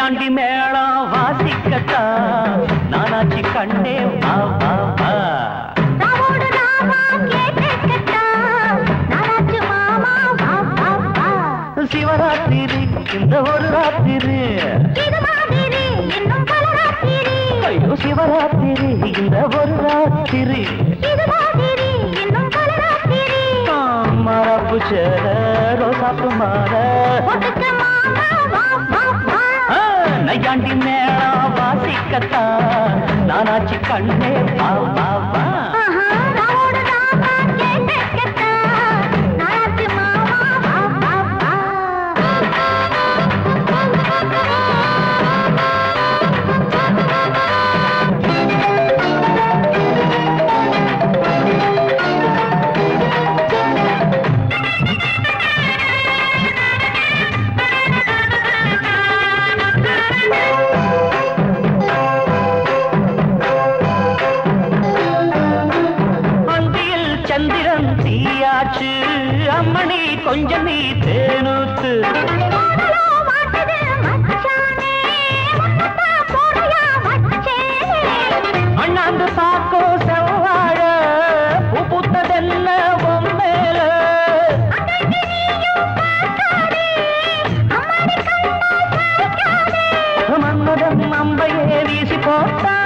நையாண்டி மேளம் வாசிக்கத்தான் நானாச்சி கண்ணே வா வா வா. சிவராத்திரி இந்த ஒரு ராத்திரி, ஐயோ சிவராத்திரி இந்த ஒரு ராத்திரி, மரப்பு சேர ரோசாப்பு மாற நையாண்டி மேளம் வாசிக்கத்தான் நானாச்சி கண்ணே வா வா வா. சந்திரன் தீயாச்சு அம்மணி கொஞ்சம் நீ தேனூத்து, அண்ணாந்து பாக்கோ செவ்வாழ பூ பூத்ததென்ன பொம்மேல, மன்மதன் அம்பையே வீசி போட்டா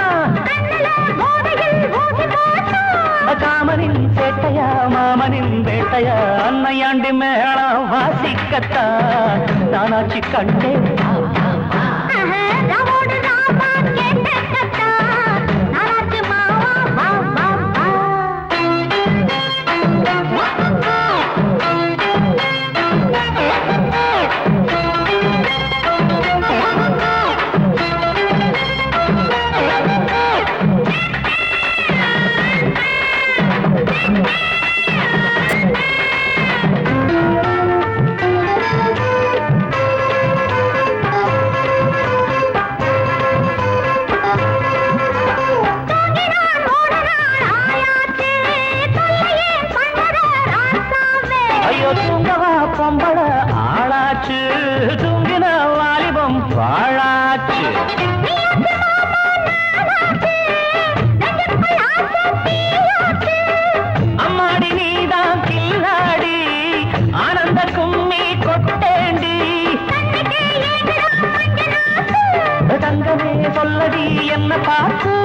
காமனின் சேட்டையா மாமனின் வேட்டையா, அன்னையாண்டி மேளம் வாசிக்கத்தான் நானாச்சி கண்டே. தூங்கவா பொம்பள ஆளாச்சு, தூங்கின வாலிபம் வாழாச்சு, அம்மாடி நீதான் கில்லாடி ஆனந்த கும்மி கொட்டேண்டி, தங்கமே சொல்லடி என்ன பார்த்து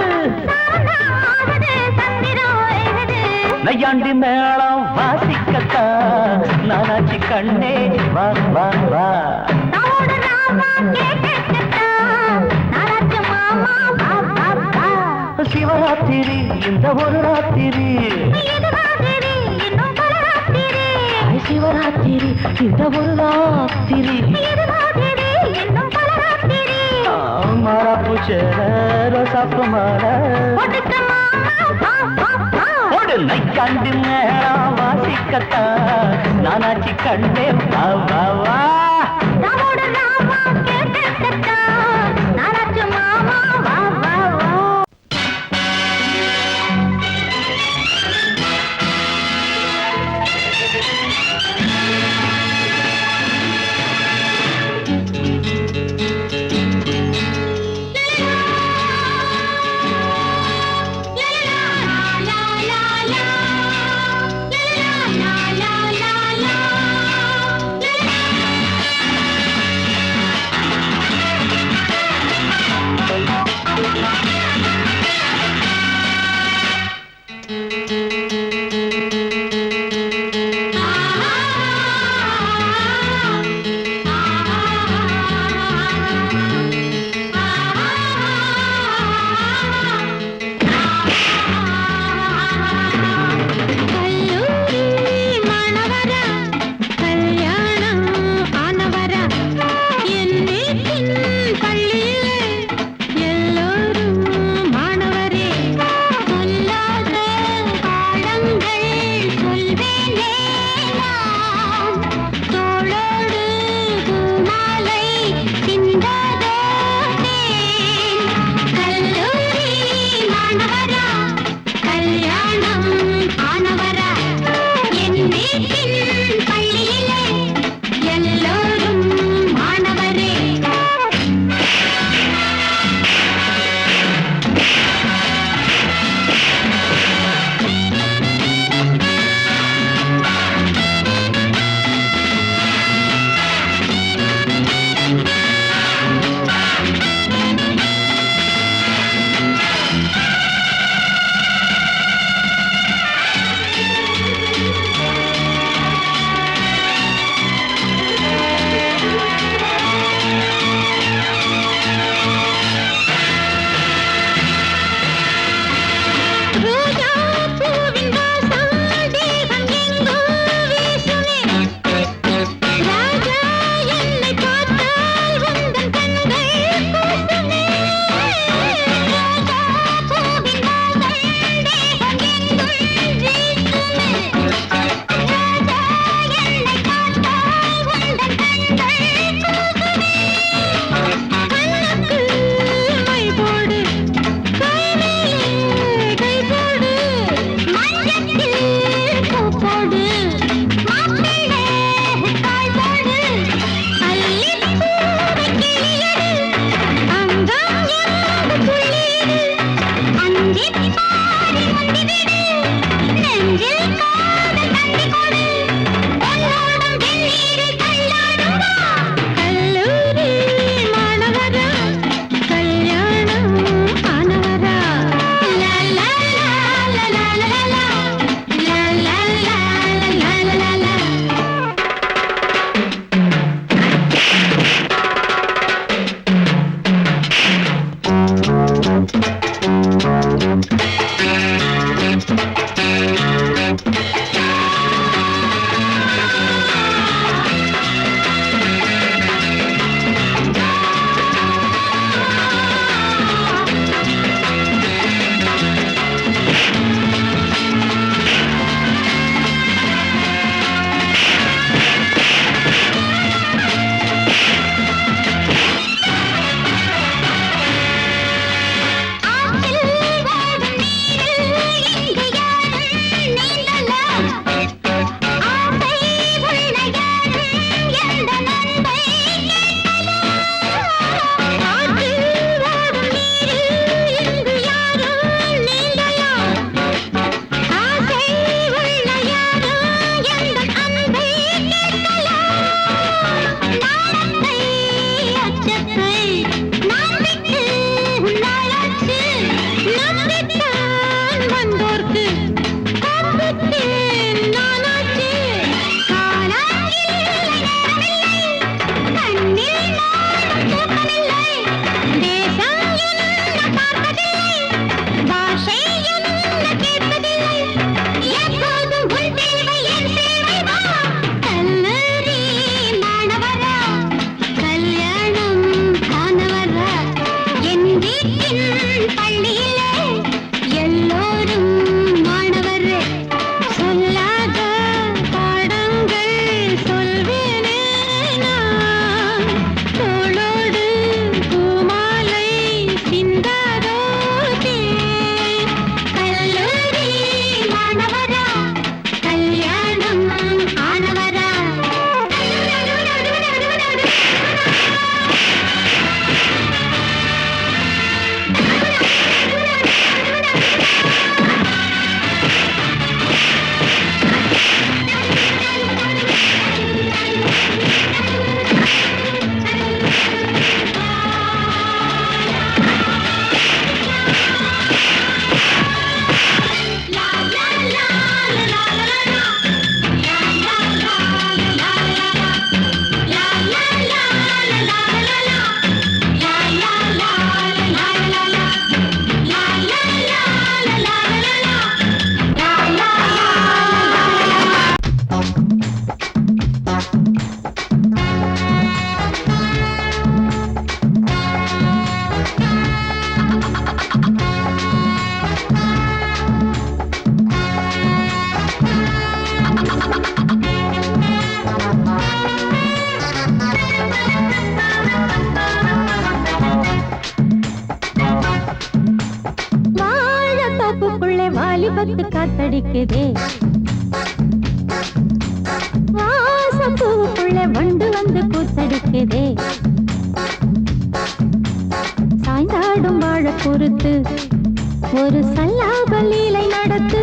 நையாண்டி மேளம் வாசிக்கத்தான் நானாச்சி கண்ணே வா வா வா. சிவராத்திரி இந்த ஒரு ராத்திரி, சிவராத்திரி இந்த ஒரு ராத்திரி, மரப்பு சேர ரோசாப்பு மாற நையாண்டி மேளம் வாசிக்கத்தான் நானாச்சி கண்ணே வா வா வா. வாலிபத்து காத்தடிக்குதே, வாசம் பூவுக்குள்ள வண்டு வந்து கூத்தடிக்குதே, சாய்ந்தாடும் வாழ பொறுத்து ஒரு சல்லாப லீலை நடத்து,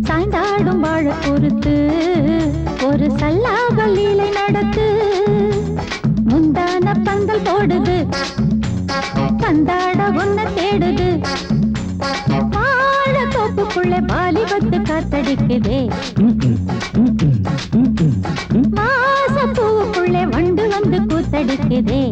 சாய்ந்தாடும் வாழ பொறுத்து ஒரு சல்லாப லீலை நடத்து, முந்தான பந்தல் போடுது பந்தாட ஒன்ன தேடுது, வாழ தோப்புக்குள்ள வாலிபத்து காத்தடிக்குதே, மாச பூவுக்குள்ள வண்டு வந்து கூத்தடிக்குதே.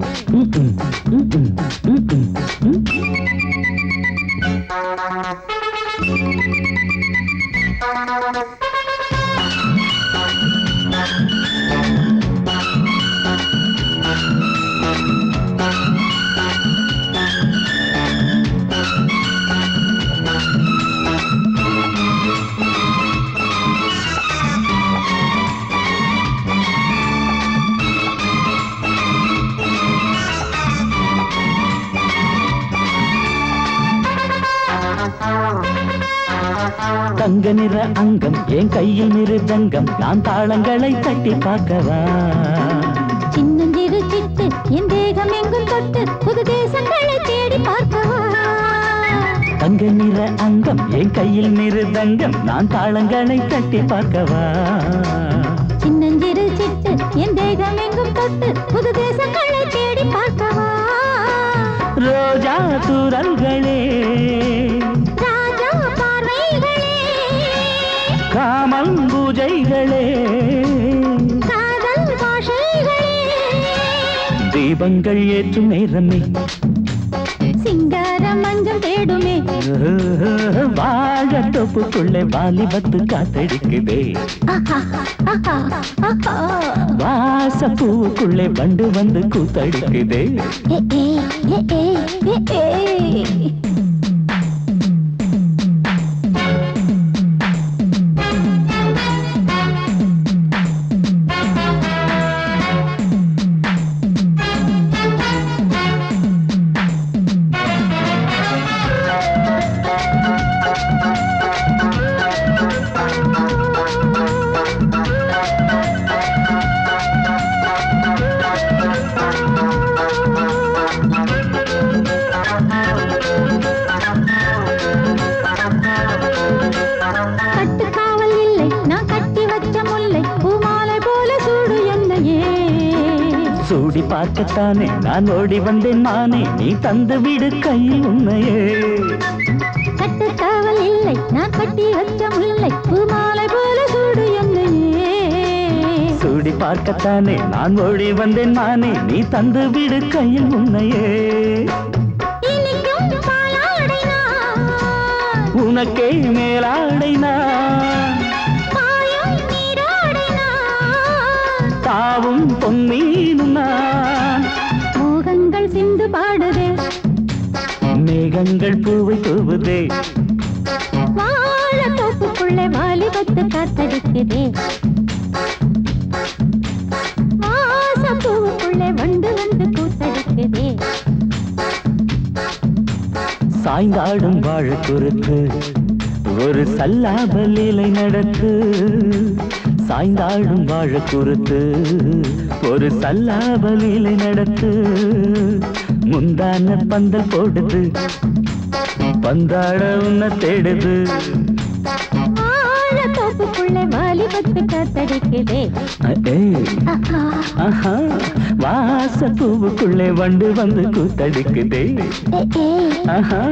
தங்க நிற அங்கம் என் கையில் மிருதங்கம் நான் தாளங்களை தட்டி பார்க்கவா சின்னஞ்சிறு சிட்டு என் தேகம் எங்கும் தொட்டு புது தேசங்களை தேடி பார்க்கவா தங்க நிற அங்கம் என் கையில் மிருதங்கம் நான் தாளங்களை தட்டி பார்க்கவா சின்னஞ்சிறு சிட்டு என் தேகம் எங்கும் தொட்டு புது தேசங்களை தேடி பார்க்கவா ரோஜா தூரல்களே ராஜா பார்வைகளே காமல் பூஜைகளே காதல் பாஷைகளே தீபங்கள் ஏற்றும் நேரமே சிங்கார மஞ்சள் தேடுமே வாழ தொப்புக்குள்ளே வாலிபத்து காத்தடிக்குதே ஆஹா, ஆஹா, ஆஹா. வாசப்பூவுக்குள்ளே வண்டு வந்து கூத்தடிக்குதே ஏ, ஏ, ஏ, ஏ, ஏ, ஏ. கட்டுக்காவல் இல்லை நான் கட்டி வச்ச முல்லை பூமாலை போல சூடு என்னையே சூடி பார்க்கத்தானே நான் ஓடி வந்தேன் மானே நீ தந்து விடு கையில் உன்னையே கட்டுக்காவல் இல்லை நான் கட்டி வச்ச முல்லை பூமாலை போல சூடு என்னையே சூடி பார்க்கத்தானே நான் ஓடி வந்தேன் மானே நீ தந்து விடு கையில் உன்னையே இனிக்கும் பாலாடை நான் உனக்கே மேலாடை நான் பாயும் நீராடை நான் தாவும் பொன்மீனும் நான் மோகங்கள் சிந்து பாடுதே மேகங்கள் பூவை தூவுதே வாழ தோப்புக்குள்ளே வாலிபத்து காத்தடிக்குதே வாசப்பூவுக்குள்ளே வண்டு வந்து கூத்தடிக்குதே சாய்ந்தாடும் வாழ குறுக்கு ஒரு சல்லாப லீலை நடத்து சாய்ந்தாடும் வாழ குறுத்து ஒரு சல்லாப லீலை நடத்து முந்தான பந்தல் போடுது பந்தாட உன்னை தேடுது வாழ தோப்புக்குள்ளே வாலிபத்து காத்தடிக்குதே ஏய், ஆஹா. ஆஹா, வாசப்பூவுக்குள்ளே வண்டு வந்து கூத்தடிக்குதே ஏ, ஏ. ஆஹா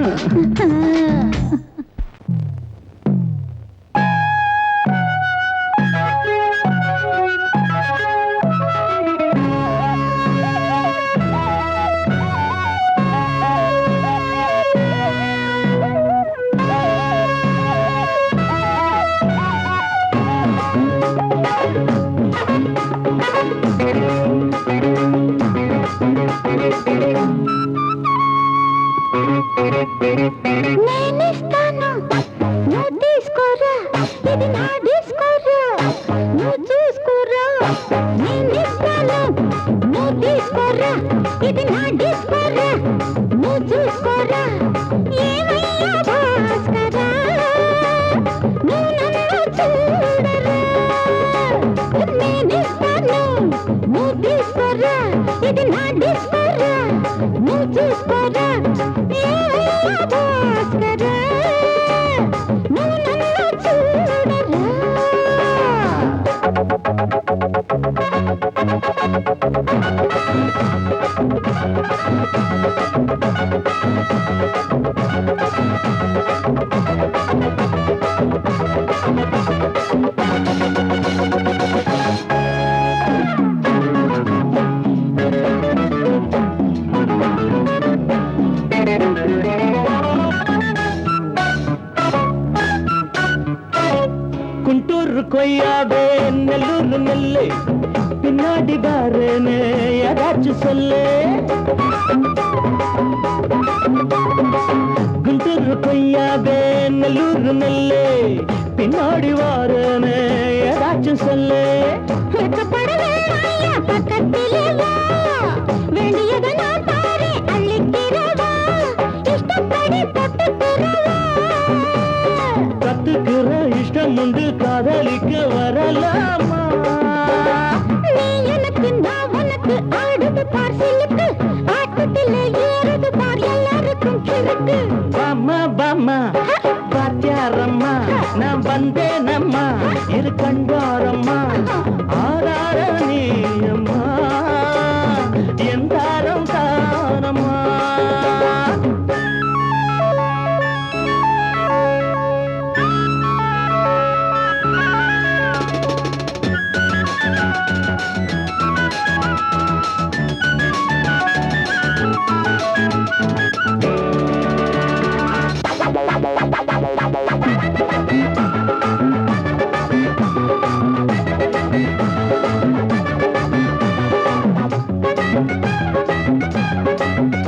నేనిస్తాను నువ్వు తీసుకోరా ఇది నా డిస్కోరా నువ్వు చూసుకోరా నేనిస్తాను నువ్వు తీసుకోరా ఇది నా డిస్కోరా నువ్వు చూసుకోరా ఏమయ్యా భాస్కరా నువ్వు నన్ను చూడరా నేనిస్తాను నువ్వు తీసుకోరా ఇది నా డిస్కోరా నువ్వు చూసుకోరా ఏమయ్యా భాస్కరా నువ్వు నన్ను చూడరా குண்டூர் கொய்யாவே நெல்லூர் நெல்லு பின்னாடி பாருன்னு ஏதாச்சும் சொல்லு குண்டூர் கொய்யாவே நெல்லூர் நெல்லு பின்னாடி வாருன்னு ஏதாச்சும் சொல்லு வெட்கப்படவே ஐயா பக்கத்திலே வா வேண்டியதை நான் தாரேன் அள்ளிக்கிறவா இஷ்டப்படி தொட்டுக்கிறவா கத்துக்கிற ஆடலாமா நீ எனக்கு நான் உனக்கு ஆடுது பார் சிலுக்கு ஆட்டத்திலே ஏறுது பார் எல்லாருக்கும் கிறுக்கு பாமா பாமா பாத்தியாரம்மா நான் வந்தேனம்மா இரு கண்டாரம்மா ஆரார நீ அம்மா எந்தாரம் தானம்மா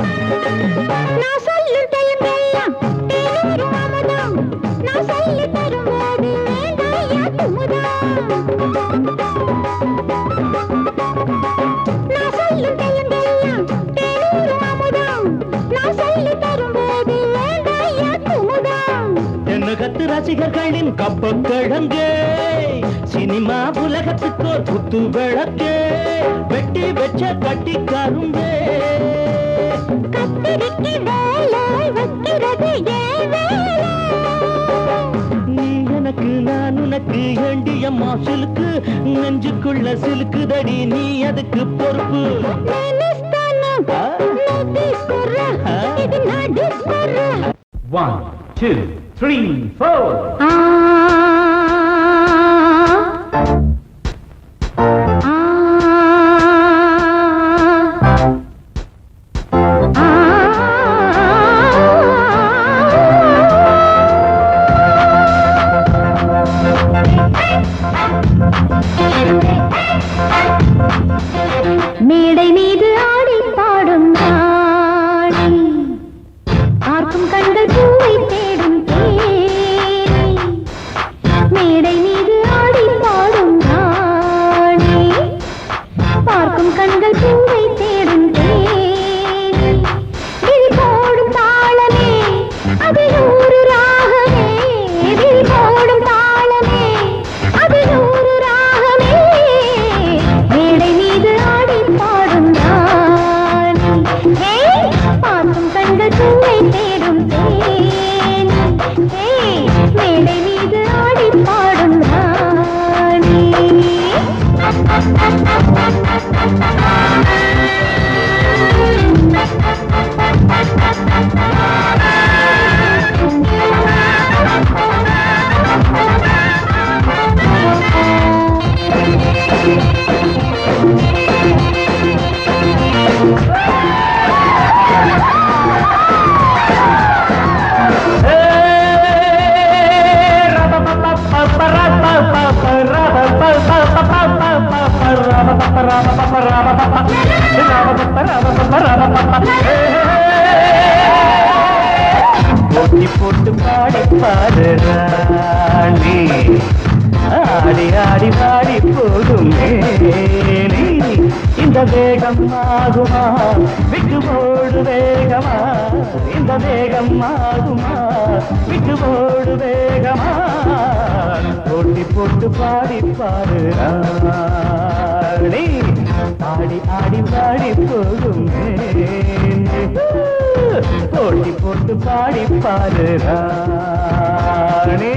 நான் சொல்லும் தெலுங்கெல்லாம் தேனூரும் அமுதம் நான் சொல்லி தரும்போது வேண்டாயா குமுதம் நான் சொல்லும் தெலுங்கெல்லாம் தேனூரும் அமுதம் நான் சொல்லி தரும்போது வேண்டாயா குமுதம் தென்னகத்து ரசிகர்களின் கப்பக்கிழங்கே சினிமா உலகத்துக்கோர் புத்து விளக்கே வெட்டி வெச்ச கட்டி கரும்பே கத்திரிக்கு வேலை வைக்கிறது ஏன் வேலை நீ எனக்கு நான் உனக்கு ஏண்டியம்மா சிலுக்கு நெஞ்சுக்குள்ள சிலுக்குதடி நீ அதுக்கு பொறுப்பு నేనిస్తాను నోటీస్ కొర్రా ఇది నా డిస్ కొర్రా 1 2 3 4 மேடை மீது ஆடி பாடும் ராணி பார்க்கும் கண்கள் பூவை தேடும் தேனி மேடை மீது ஆடி பாடும் ராணி பார்க்கும் கண்கள் பூவை தேடும் தேனி விழி போடும் தாளமே அது நூறு ராகமே விழி போடும் தாளமே அது நூறு ராகமே மேடை மீது ஆடி பாடும் ராணி பார்க்கும் கண்கள் பூவை தேடும் தேனி மேடை மீது ஆடி பாடும் ராணி போட்டி போட்டு பாடி பாடு ராணி ஆடி ஆடி பாடி போடும் மேனி இந்த வேகம் ஆகுமா விட்டு போடு வேகமா இந்த வேகம் ஆகுமா விட்டு போடு வேகமா போட்டி போட்டு பாடி பாடு ராணி ஆடி ஆடி பாடி போடும் மேனி போட்டி போட்டு பாடி பாடு ராணி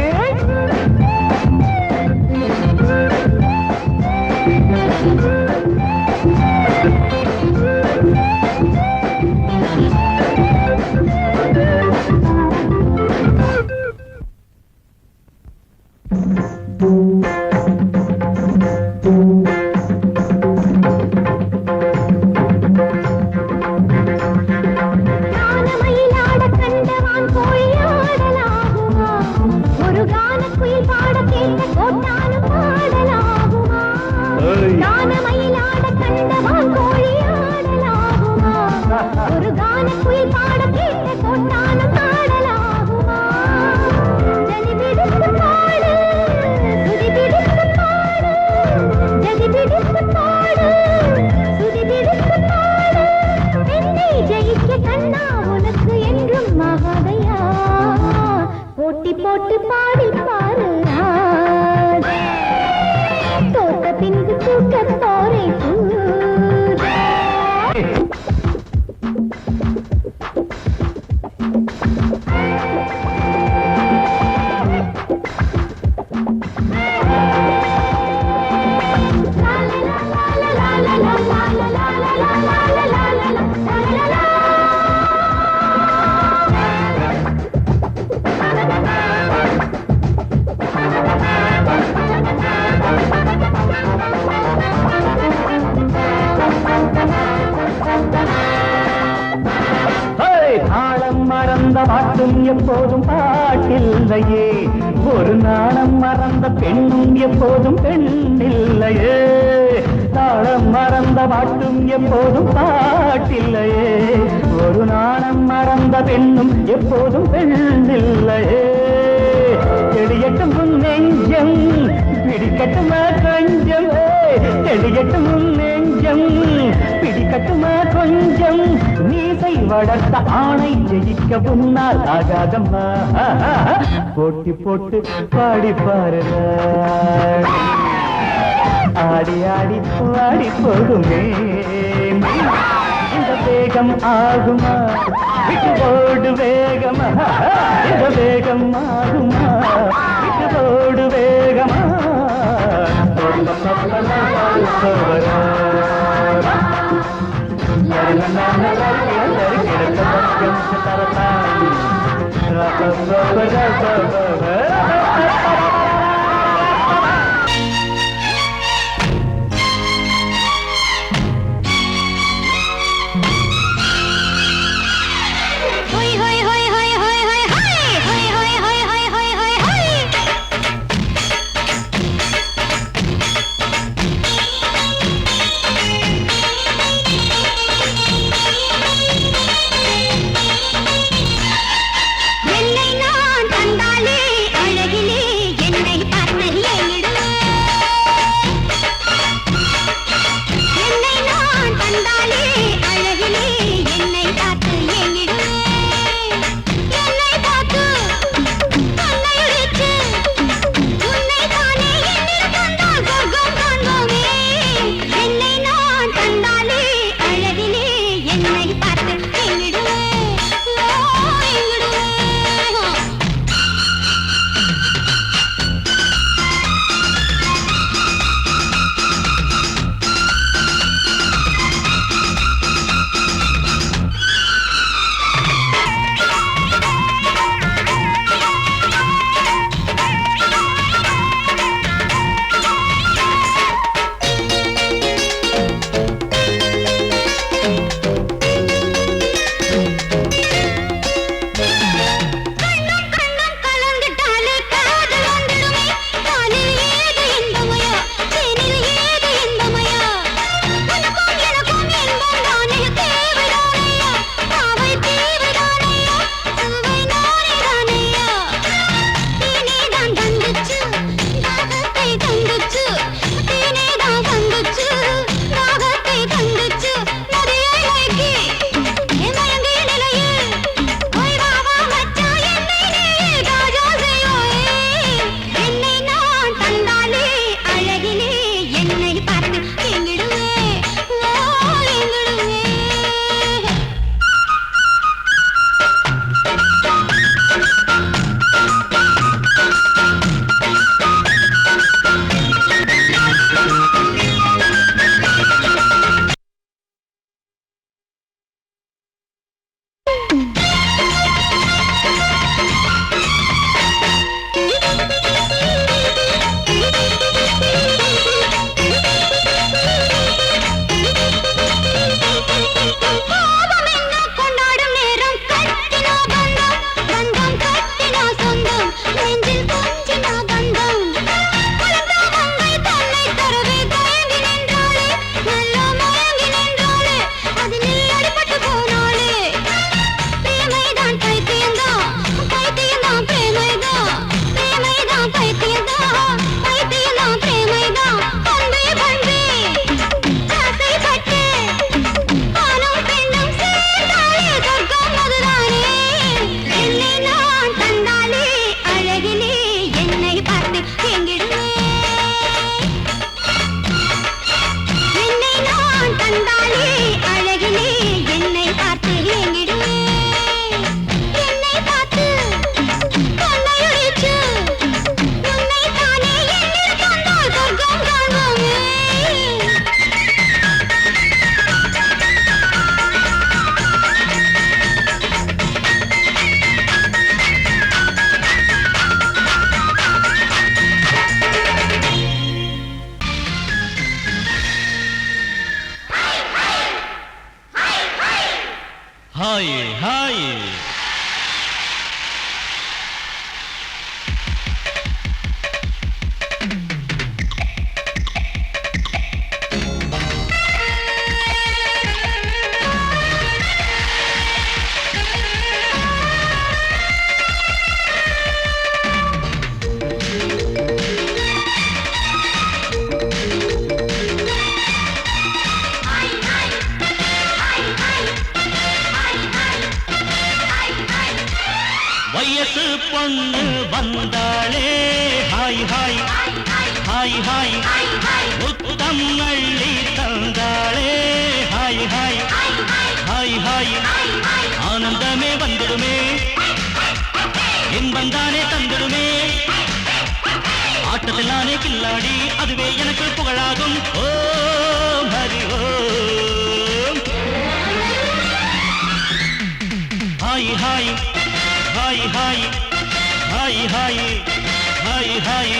கானமயிலாட கண்டவான் கோழியாடலாகுமா ஒரு கான இல்லையே ஒரு நாணம் மறந்த பெண்ணும் எப்போதும் பெண் இல்லையே தாளம் மறந்த பாட்டும் எப்போதும் பாட்டில்லையே ஒரு நாணம் மறந்த பெண்ணும் எப்போதும் பெண் இல்லையே தெளியட்டும் உன் நெஞ்சம் பிடிக்கட்டுமா கொஞ்சம் தெளியட்டும் உன் நெஞ்சம் பிடிக்கட்டுமா கொஞ்சம் நீசை வளர்த்த ஆணை ஜெயிக்க முன்னால் ஆகாதம்மா போட்டி போட்டு பாடி பாருங்க ஆடி ஆடி பாடி போகுமே இந்த வேகம் ஆகுமா விட்டு போடு வேகமா இந்த வேகம் ஆகுமா விட்டு போடு வேகமா என்னை நான் தந்தாலே அழகில் பொண்ணு வந்தாளே ஹாய் ஹாய் ஹாய் ஹாய் முத்தம் அள்ளி தந்தாளே ஹாய் ஹாய் ஹாய் ஹாய் ஆனந்தமே வந்துடுமே இன்பந்தானே தந்துடுமே ஆட்டத்தில் நானே கில்லாடி அதுவே எனக்கு புகழாகும் Om Hari Om hi hi hi hi hi hi hi hi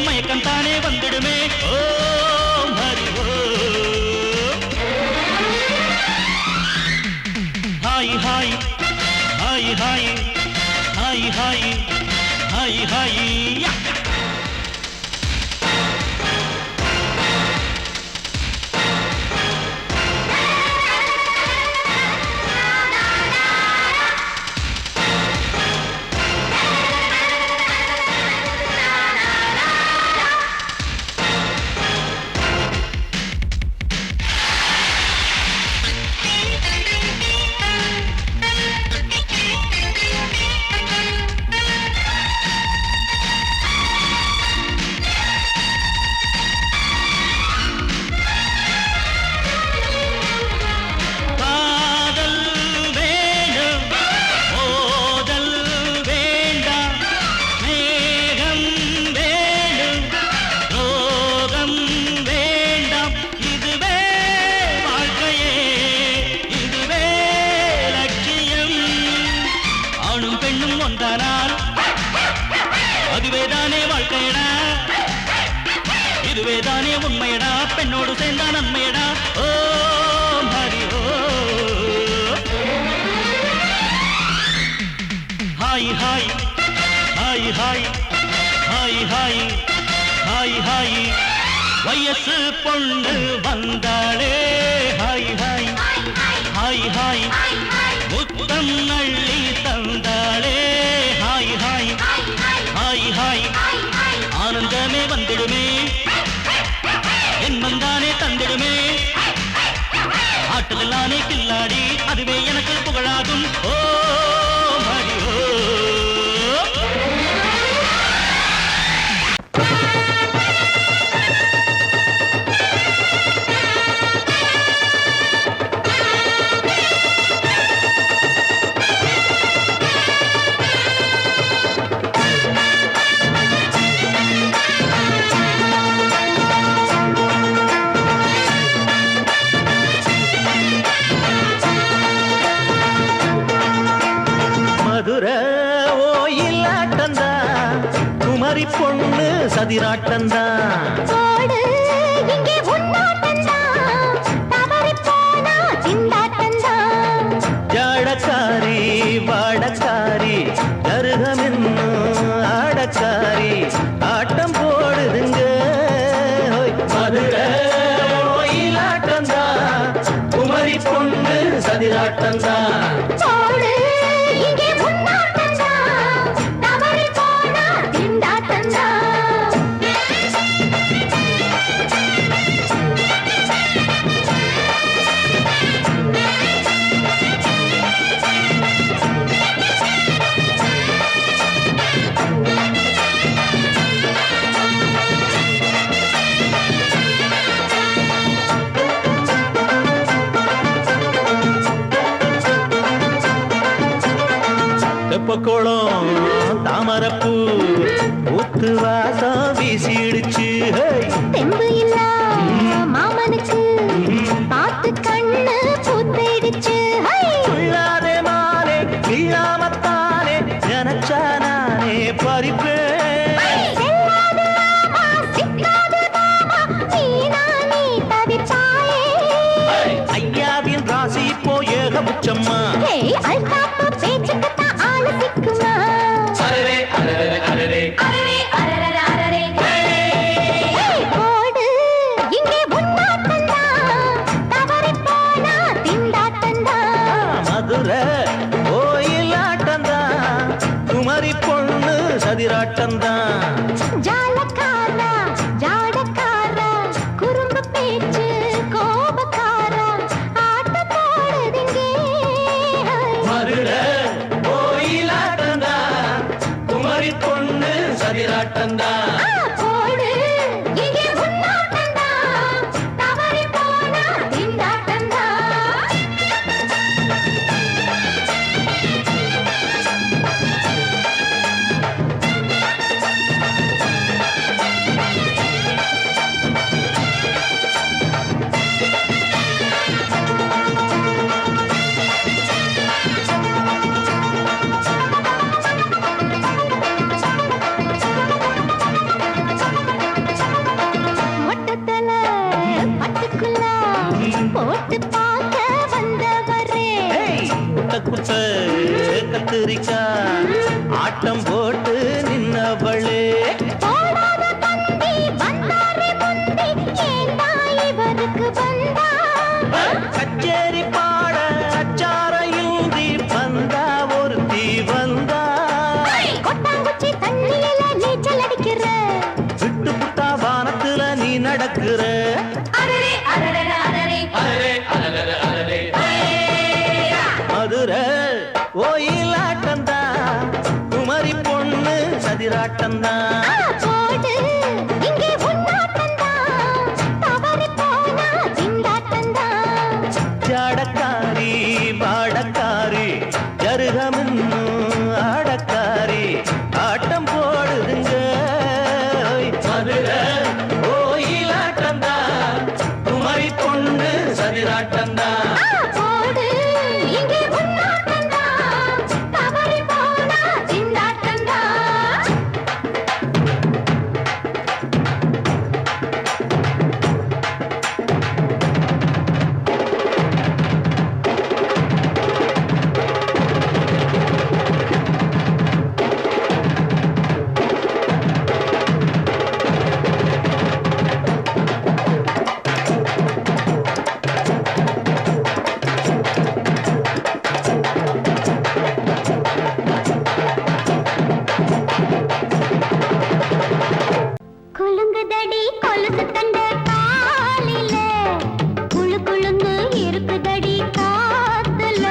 மயக்கம் தானே வந்துடுமே Om Hari Om hi hi hi hi hi hi hi hi இதுவேதானே உண்மையடா பெண்ணோடு சேர்ந்தா நன்மையடா Om Hari Om hi hi hi hi hi hi hi hi வயசு பொண்ணு வந்தாளே ஹாய் ஹாய் ஹாய் ஹாய் முத்தம் அள்ளி தந்தாளே ஹாய் ஹாய் ஹாய் ஹாய் ஆனந்தமே வந்துடுமே என்மந்தானே தந்திடுமே ஆட்டத்தில் நானே கில்லாடி அதுவே எனக்கு புகழாகும் ஓம் ஹரி ஓம் பொண்ணு சதிராட்டந்தா ஜாடக்காரி வாடக்காரி கருகமென்னு ஆடக்காரி ஆட்டம் போடுதுங்க மதுரை கோயிலாட்டந்தா குமரி பொண்ணு சதிராட்டந்தா குளம் தாமரப்பூ ஊத்து வாசம் வீசிடுச்சு தெம்பு இல்ல மாமனுக்கு பார்த்து கண்ணு பூத்திடுச்சு சொல்லாதே மானே இல்லாமத்தானே நினைச்சா நானே பறிப்பேன் ஐயாவின் ராசி இப்போ ஏகபட்சம்மா பேச்சுக்கத்தான் ஆலோசிக்குமா அரரே அரரே அரரே அரரே அரரே அரரே ஓடு இங்கே உன்னாட்டந்தா தவறி போனா திண்டாட்டந்தா மதுரை கோயிலாட்டந்தான் குமரி பொண்ணு சதிராட்டந்தான் ஜாலக்காரா ஜாடக்காரா குறும்பு பேச்சு கோபக்காரா ஆட்ட போடுதிங்கே மதுரை கோயிலாட்டந்தான் குமரி பொண்ணு சதிராட்டந்தான் ஓடு இங்கே உன்னாட்டந்தா தவறி போனா திண்டாட்டந்தா மொட்டத்தல பட்டுக்குள்ள போட்டு பார்க்க வந்தவரே குட்ட குட்ட கத்திரிக்கா ஆட்டம் போட்டு நின்னவளே போடாத தந்தி வந்தாரே முந்தி ஏண்டா இவருக்கு வந்தா கச்சேரி பாட அச்சார இந்தி வந்தா ஒருத்தி வந்தா கொட்டாங்குச்சி தண்ணியில நீச்சல் அடிக்கிற விட்டு புட்டா வானத்துல நீ நடக்கிற அரரே அரரே அரரே அரரே அரரே அரரே மதுரை கோயிலாட்டந்தான் குமரி பொண்ணு சதிராட்டந்தான் போடு இங்கே உன்னாட்டந்தா தவறி போனா திண்டாட்டந்தா ஜாடக்காரி பாடக்காரி ஜருகமின்னு ஆடக்காரி ஆட்டம் போடுதுங்க மதுரை கோயிலாட்டந்தான் குமரி பொண்ணு சதிராட்டந்தான் போடு இங்கே உன்னாட்டந்தா தவறி போனா திண்டாட்டந்தா குலுங்குதடி கொலுசு தண்ட காலில குளு குளுந்து இருக்குதடி காத்துல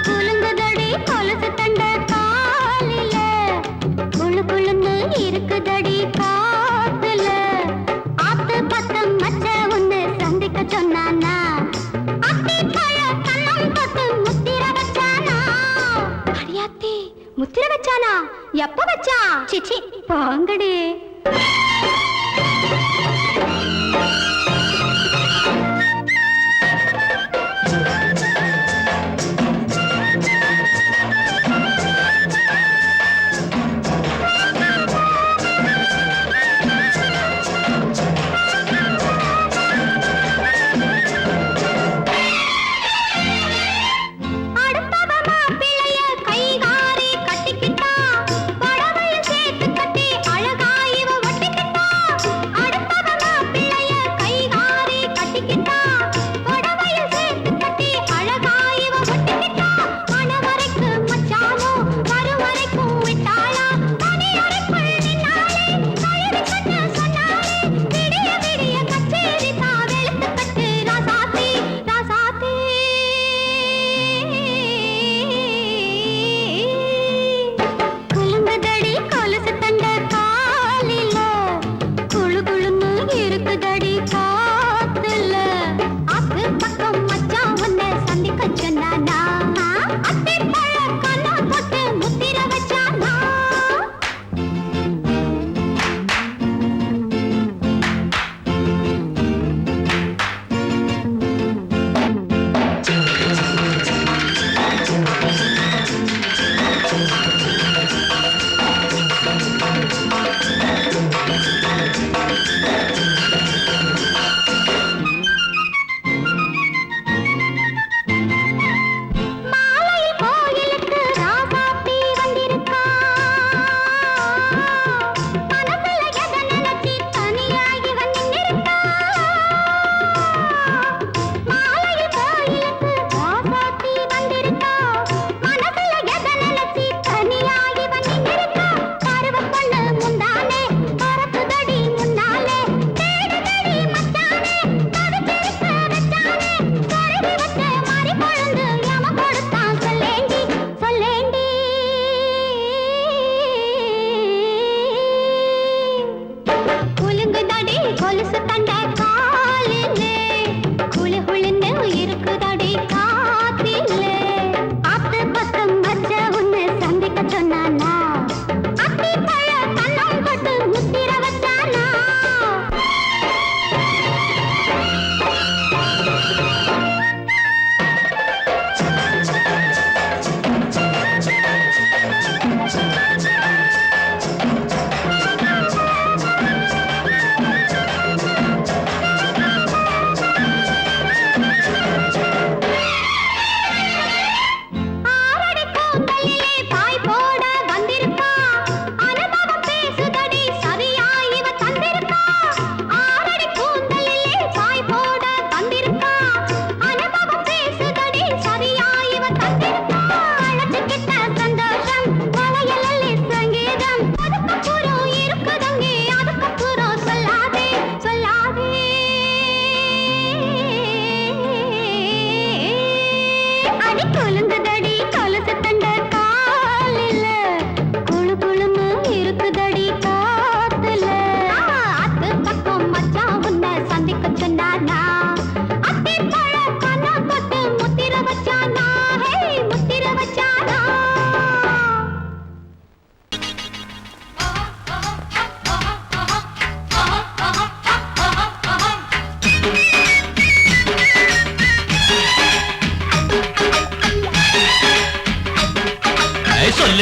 குலுங்குதடி கொலுசு தண்ட காலில குளு குளுந்து இருக்குதடி காத்துல ஆத்து பத்தம் மச்ச ஒண்ணு சந்திக்க சொன்னானா அத்தி பழ கண்ணம் தொட்டு முத்திர வச்சானா அடியாத்தி முத்திர வச்சானா எப்ப வச்சா சிச்சி பாங்கடி அடுத்தவ மாப்பிள்ளைய கைகாரி கட்டிக்கிட்டா புடவையும் சேர்த்து கட்டி அழகா இவ ஒட்டிக்கிட்டா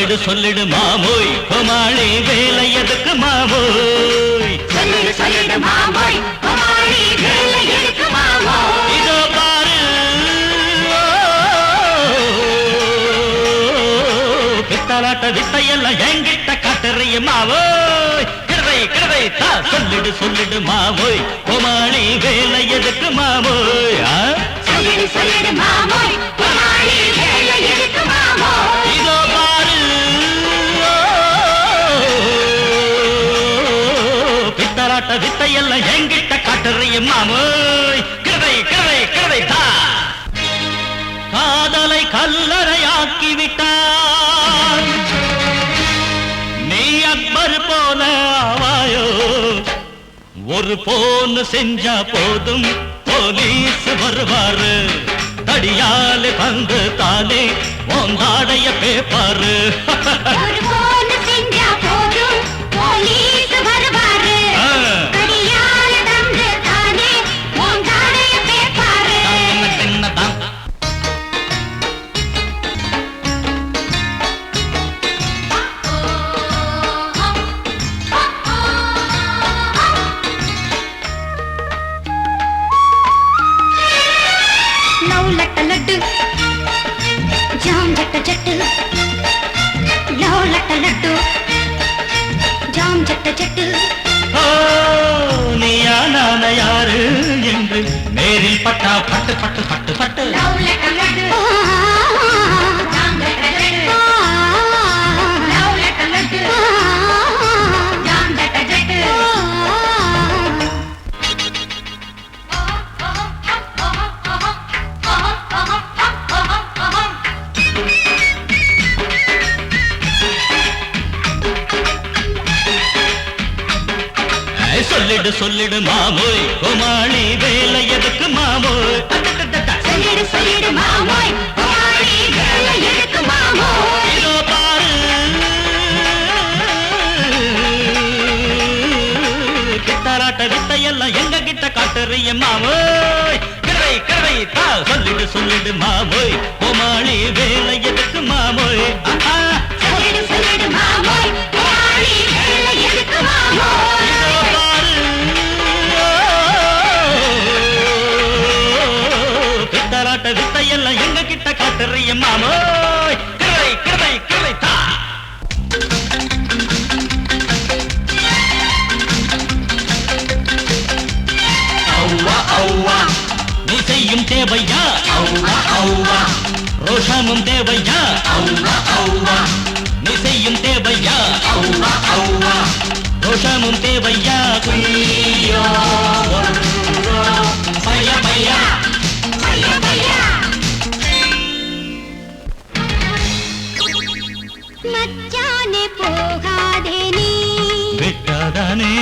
சொல்லிடு சொல்லிடு மாமோய் கோமாளி வேலை எதுக்கு மாமோய் சொல்லிடு சொல்லிடு மாமோய் கோமாளி வேலை எதுக்கு மாமோய் இதோ பாரு பித்தலாட்ட வித்தையெல்லாம் என்கிட்ட காட்டுறிய மாவோய் கிழவை கிழவை தா சொல்லிடு சொல்லிடு மாவோய் கோமாளி வேலை எதுக்கு மாவோய் சொல்லிடு சொல்லிடு மாமோய் கோமாளி வேலை எதுக்கு மாமோய் இதோ பாரு பித்தலாட்ட வித்தையெல்லாம் என்கிட்ட காட்டுறிய மாமோய் கிழவை கிழவை கிழவை தா காதலை கல்லறையாக்கி விட்டான் நீ அக்பர் போல ஆவாயோ ஒரு போன் செஞ்சா போதும் போலீஸ் வருவாரு தடியாலே வந்து தானே ஓந்தாடைய பேப்பாரு ஒரு போன் செஞ்சா போதும் போலீஸ் வருவாரு தடியால வந்து தானே ஓந்தாடைய பேப்பாரு लव लट लट जाम जट जट लव लट लट जाम जट जट நீயா நான யாரு என்று நேரில் பட்டா பட்டு பட்டு பட்டு பட்டு लव लट लट जाम जट जट लव लट लट जाम जट जट சொல்லிடு சொல்லிடு மாமோய் கோமாளி வேலை எதுக்கு மாமோய் சொல்லிடு சொல்லிடு மாமோய் கோமாளி வேலை எதுக்கு மாமோய் இதோ பாரு பித்தலாட்ட வித்தையெல்லாம் எங்க கிட்ட காட்டுறிய மாமோய் கிழவை கிழவை தா சொல்லிடு சொல்லிடு மாமோய் கோமாளி வேலை எதுக்கு மாமோய் சொல்லிடு சொல்லிடு மாமோய் கோமாளி வேலை எதுக்கு மாமோய் இதோ பாரு பித்தலாட்ட வித்தையெல்லாம் எங்க கிட்ட காட்டுறிய மாமோய் கிழவை கிழவை கிழவை தா ஔவா ஔவா நீ செய்யும் தேவையா ஔவா ஔவா ரோஷமும் தேவையா ஔவா ஔவா நீ செய்யும் தேவையா ஔவா ஔவா ரோஷமும் தேவையா குய்யோ பையா பையா பையா பையா மச்சானே போகாதே நீ விட்டாதானே